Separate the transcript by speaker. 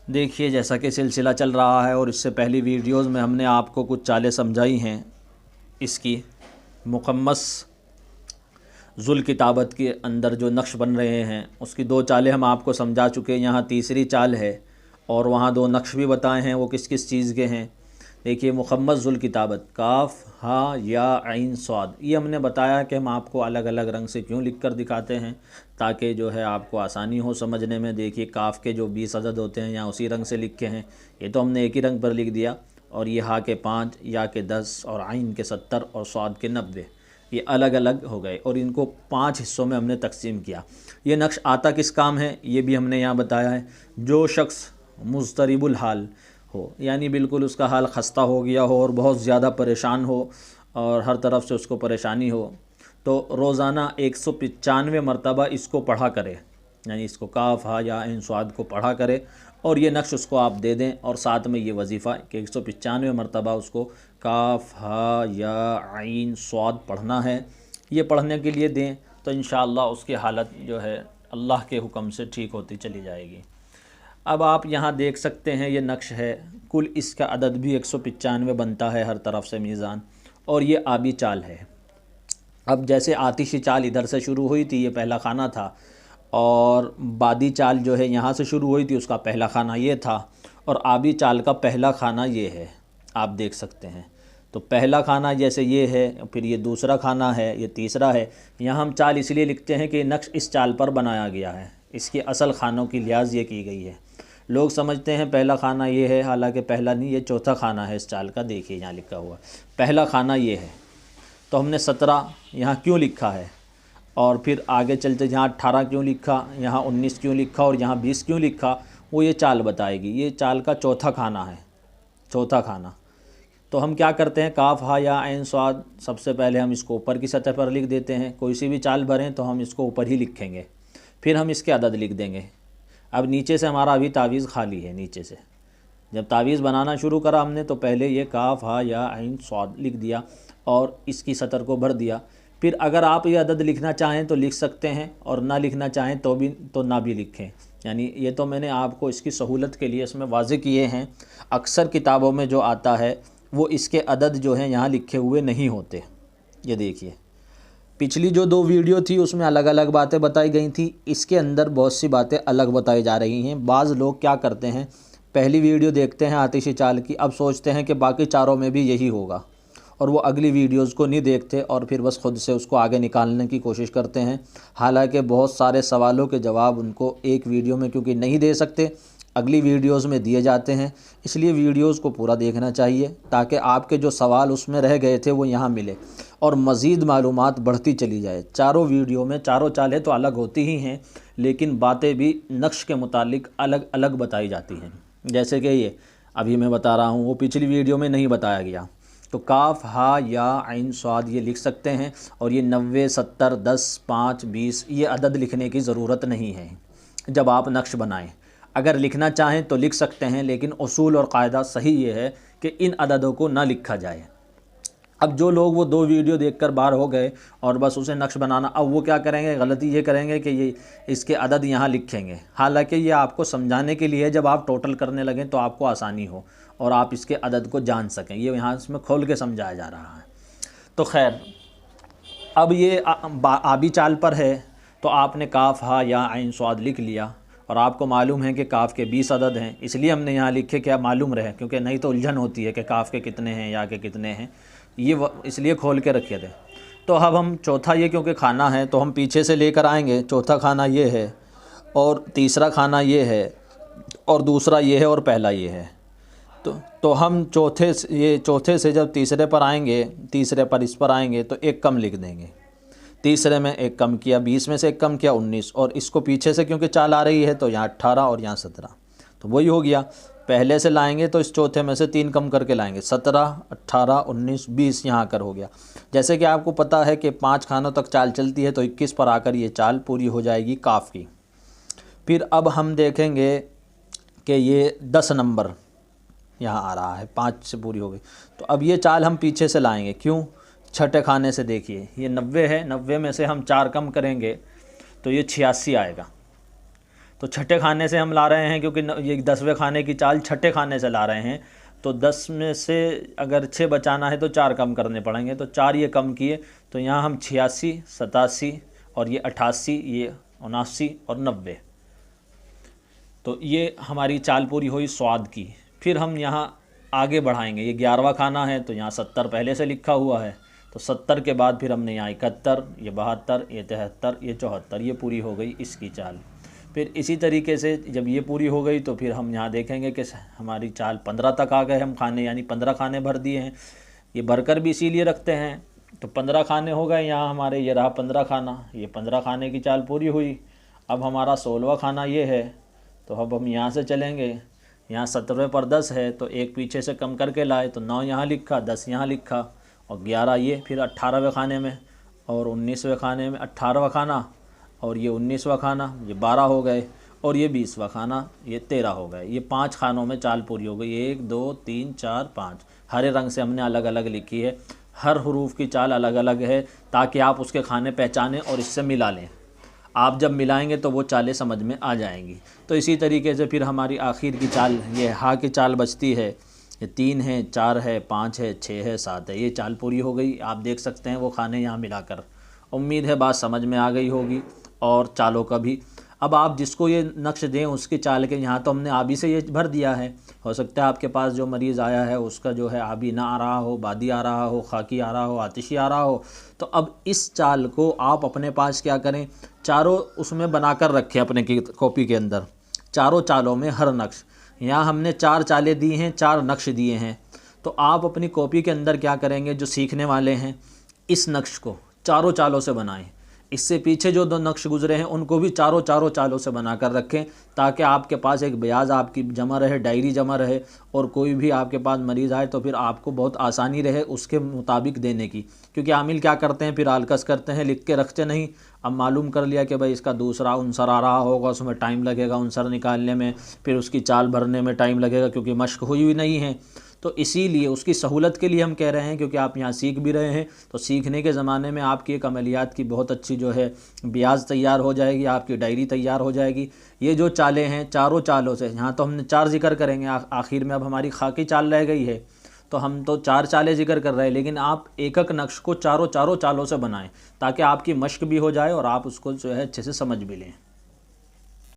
Speaker 1: देखिए, जैसा कि सिलसिला चल रहा है और इससे पहली वीडियोस में हमने आपको कुछ चालें समझाई हैं। इसकी मुकम्मस ज़ुल किताबत के अंदर जो नक्श बन रहे हैं उसकी दो चालें हम आपको समझा चुके हैं। यहाँ तीसरी चाल है और वहाँ दो नक्श भी बताए हैं, वो किस किस चीज़ के हैं। देखिए, मुकम्मस ज़ुल किताबत काफ़ हा या आइन स्वाद, ये हमने बताया कि हम आपको अलग अलग रंग से क्यों लिख कर दिखाते हैं, ताकि जो है आपको आसानी हो समझने में। देखिए, काफ़ के जो 20 अदद होते हैं यहाँ उसी रंग से लिखे हैं, ये तो हमने एक ही रंग पर लिख दिया। और ये हा के 5, या के 10 और आइन के 70 और स्वाद के 90, ये अलग अलग हो गए और इनको 5 हिस्सों में हमने तकसीम किया। ये नक्श आता किस काम है ये भी हमने यहाँ बताया है। जो शख्स मुस्तरिबुल हाल हो, यानी बिल्कुल उसका हाल खस्ता हो गया हो और बहुत ज़्यादा परेशान हो और हर तरफ से उसको परेशानी हो, तो रोज़ाना 195 मरतबा इसको पढ़ा करे, यानी इसको काफ हा या इन स्वाद को पढ़ा करे और ये नक्श उसको आप दे दें और साथ में ये वजीफ़ा कि 195 मरतबा उसको काफ हा या आइन स्वाद पढ़ना है। ये पढ़ने के लिए दें तो इंशाअल्लाह उसकी हालत जो है अल्लाह के हुक्म से ठीक होती चली जाएगी। अब आप यहाँ देख सकते हैं ये नक्श है, कुल इसका अदद भी 195 बनता है हर तरफ से मीज़ान, और ये आबी चाल है। अब जैसे आतिशी चाल इधर से शुरू हुई थी, ये पहला खाना था, और बादी चाल जो है यहाँ से शुरू हुई थी, उसका पहला खाना ये था, और आबी चाल का पहला खाना ये है, आप देख सकते हैं। तो पहला खाना जैसे ये है, फिर ये दूसरा खाना है, ये तीसरा है। यहाँ हम चाल इसलिए लिखते हैं कि नक्श इस चाल पर बनाया गया है, इसके असल खानों की लिहाज ये की गई है। लोग समझते हैं पहला खाना ये है, हालांकि पहला नहीं, ये चौथा खाना है इस चाल का। देखिए यहाँ लिखा हुआ पहला खाना ये है, तो हमने 17 यहाँ क्यों लिखा है, और फिर आगे चलते यहाँ 18 क्यों लिखा, यहाँ 19 क्यों लिखा और यहाँ 20 क्यों लिखा, वो ये चाल बताएगी। ये चाल का चौथा खाना है, चौथा खाना। तो हम क्या करते हैं, काफ हा या ऐन स्वाद, सबसे पहले हम इसको ऊपर की सतह पर लिख देते हैं। कोई सी भी चाल भरें तो हम इसको ऊपर ही लिखेंगे, फिर हम इसके अदद लिख देंगे। अब नीचे से हमारा अभी तावीज़ खाली है। नीचे से जब तावीज़ बनाना शुरू करा हमने, तो पहले ये काफ हा या ऐन स्वाद लिख दिया और इसकी सतर को भर दिया। फिर अगर आप ये अदद लिखना चाहें तो लिख सकते हैं, और ना लिखना चाहें तो ना भी लिखें। यानी ये तो मैंने आपको इसकी सहूलत के लिए इसमें वाज़ेह किए हैं। अक्सर किताबों में जो आता है वो इसके अदद जो हैं यहाँ लिखे हुए नहीं होते। ये देखिए, पिछली जो 2 वीडियो थी उसमें अलग अलग बातें बताई गई थी, इसके अंदर बहुत सी बातें अलग बताई जा रही हैं। बाज़ लोग क्या करते हैं, पहली वीडियो देखते हैं आतिशी चाल की, अब सोचते हैं कि बाकी चारों में भी यही होगा, और वो अगली वीडियोज़ को नहीं देखते और फिर बस ख़ुद से उसको आगे निकालने की कोशिश करते हैं। हालांकि बहुत सारे सवालों के जवाब उनको एक वीडियो में क्योंकि नहीं दे सकते, अगली वीडियोस में दिए जाते हैं। इसलिए वीडियोस को पूरा देखना चाहिए ताकि आपके जो सवाल उसमें रह गए थे वो यहाँ मिले और मज़ीद मालूमात बढ़ती चली जाए। चारों वीडियो में चारों चालें तो अलग होती ही हैं, लेकिन बातें भी नक्श के मुतालिक अलग अलग बताई जाती हैं। जैसे कि ये अभी मैं बता रहा हूँ, वो पिछली वीडियो में नहीं बताया गया। तो काफ हा या आइन स्वाद ये लिख सकते हैं, और ये 90, 70, 10, 5, 20 ये अदद लिखने की ज़रूरत नहीं है जब आप नक्श बनाएं। अगर लिखना चाहें तो लिख सकते हैं, लेकिन उसूल और कायदा सही ये है कि इन अददों को ना लिखा जाए। अब जो लोग वो 2 वीडियो देखकर बाहर हो गए और बस उसे नक्श बनाना, अब वो क्या करेंगे, गलती ये करेंगे कि ये इसके अदद यहाँ लिखेंगे। हालांकि ये आपको समझाने के लिए, जब आप टोटल करने लगें तो आपको आसानी हो और आप इसके अदद को जान सकें। ये यहाँ इसमें खोल के समझाया जा रहा है। तो खैर, अब ये आबी चाल पर है, तो आपने काफ हा या आइन स्वाद लिख लिया, और आपको मालूम है कि काफ़ के 20 अदद हैं, इसलिए हमने यहाँ लिखे क्या मालूम रहे, क्योंकि नहीं तो उलझन होती है कि काफ़ के कितने हैं या के कितने हैं। ये इसलिए खोल के रखे थे। तो अब हम चौथा, ये क्योंकि खाना है तो हम पीछे से लेकर आएंगे। चौथा खाना ये है, और तीसरा खाना ये है, और दूसरा ये है, और पहला ये है। तो हम चौथे से जब तीसरे पर आएंगे, तीसरे पर इस पर आएंगे तो एक कम लिख देंगे। तीसरे में एक कम किया, 20 में से एक कम किया, 19, और इसको पीछे से क्योंकि चाल आ रही है तो यहाँ 18 और यहाँ 17, तो वही हो गया। पहले से लाएंगे तो इस चौथे में से 3 कम करके लाएंगे, 17, 18, 19, 20 यहाँ आकर हो गया। जैसे कि आपको पता है कि 5 खानों तक चाल चलती है, तो 21 पर आकर ये चाल पूरी हो जाएगी काफ़ की। फिर अब हम देखेंगे कि ये 10 नंबर यहाँ आ रहा है, 5 से पूरी हो गई। तो अब ये चाल हम पीछे से लाएंगे, क्यों, छठे खाने से। देखिए ये 90 है, 90 में से हम 4 कम करेंगे तो ये 86 आएगा। तो छठे खाने से हम ला रहे हैं, क्योंकि ये 10वें खाने की चाल छठे खाने से ला रहे हैं। तो 10 में से अगर 6 बचाना है तो 4 कम करने पड़ेंगे, तो 4 ये कम किए, तो यहाँ हम 86, 87 और ये 88, ये 79 और 90। तो ये हमारी चाल पूरी हुई स्वाद की। फिर हम यहाँ आगे बढ़ाएंगे, ये 11वां खाना है तो यहाँ 70 पहले से लिखा हुआ है, तो 70 के बाद फिर हमने यहाँ 71, ये 72, ये 73, ये 74, ये पूरी हो गई इसकी चाल। फिर इसी तरीके से जब ये पूरी हो गई तो फिर हम यहाँ देखेंगे कि हमारी चाल 15 तक आ गए हम खाने, यानी 15 खाने भर दिए हैं। ये भरकर भी इसीलिए रखते हैं, तो 15 खाने हो गए यहाँ हमारे, ये रहा 15 खाना, ये 15 खाने की चाल पूरी हुई। अब हमारा 16वां खाना ये है, तो अब हम यहाँ से चलेंगे, यहाँ 17वें पर 10 है तो एक पीछे से कम करके लाए, तो 9 यहाँ लिखा, 10 यहाँ लिखा और 11 ये। फिर 18वें खाने में और 19वें खाने में 18वां खाना और ये 19वां खाना, ये 12 हो गए, और ये 20वां खाना, ये 13 हो गए। ये 5 खानों में चाल पूरी हो गई। 1 2 3 4 5 हरे रंग से हमने अलग अलग लिखी है। हर हरूफ की चाल अलग अलग है ताकि आप उसके खाने पहचानें और इससे मिला लें। आप जब मिलाएंगे तो वो चालें समझ में आ जाएंगी। तो इसी तरीके से फिर हमारी आखिर की चाल, ये हा की चाल बचती है, ये 3 है, 4 है, 5 है, 6 है, 7 है। ये चाल पूरी हो गई। आप देख सकते हैं वो खाने यहाँ मिलाकर। उम्मीद है बात समझ में आ गई होगी और चालों का भी। अब आप जिसको ये नक्श दें उसकी चाल के, यहाँ तो हमने आबी से ये भर दिया है। हो सकता है आपके पास जो मरीज़ आया है उसका जो है आबी ना आ रहा हो, बादी आ रहा हो, खाकी आ रहा हो, आतिशी आ रहा हो। तो अब इस चाल को आप अपने पास क्या करें, चारों उसमें बनाकर रखें अपने की कॉपी के अंदर, चारों चालों में हर नक्श। यहाँ हमने 4 चालें दी हैं, 4 नक्श दिए हैं। तो आप अपनी कॉपी के अंदर क्या करेंगे, जो सीखने वाले हैं इस नक्श को चारों चालों से बनाएं। इससे पीछे जो 2 नक्श गुजरे हैं उनको भी चारों चालों से बनाकर रखें, ताकि आपके पास एक बयाज आपकी जमा रहे, डायरी जमा रहे, और कोई भी आपके पास मरीज़ आए तो फिर आपको बहुत आसानी रहे उसके मुताबिक देने की। क्योंकि आमिल क्या करते हैं, फिर आलकस करते हैं, लिख के रखते नहीं। अब मालूम कर लिया कि भाई इसका दूसरा उनसर आ रहा होगा, उसमें टाइम लगेगा उनसर निकालने में, फिर उसकी चाल भरने में टाइम लगेगा क्योंकि मश्क हुई हुई नहीं है। तो इसीलिए उसकी सहूलत के लिए हम कह रहे हैं, क्योंकि आप यहाँ सीख भी रहे हैं, तो सीखने के ज़माने में आपकी एक अमलियात की बहुत अच्छी जो है ब्याज तैयार हो जाएगी, आपकी डायरी तैयार हो जाएगी। ये जो चालें हैं चारों चालों से, यहाँ तो हमने 4 जिक्र करेंगे आखिर में। अब हमारी खाकी चाल रह गई है, तो हम तो 4 चालें जिक्र कर रहे हैं, लेकिन आप एक एक नक्श को चारों चालों से बनाएं ताकि आपकी मश्क भी हो जाए और आप उसको जो है अच्छे से समझ भी लें।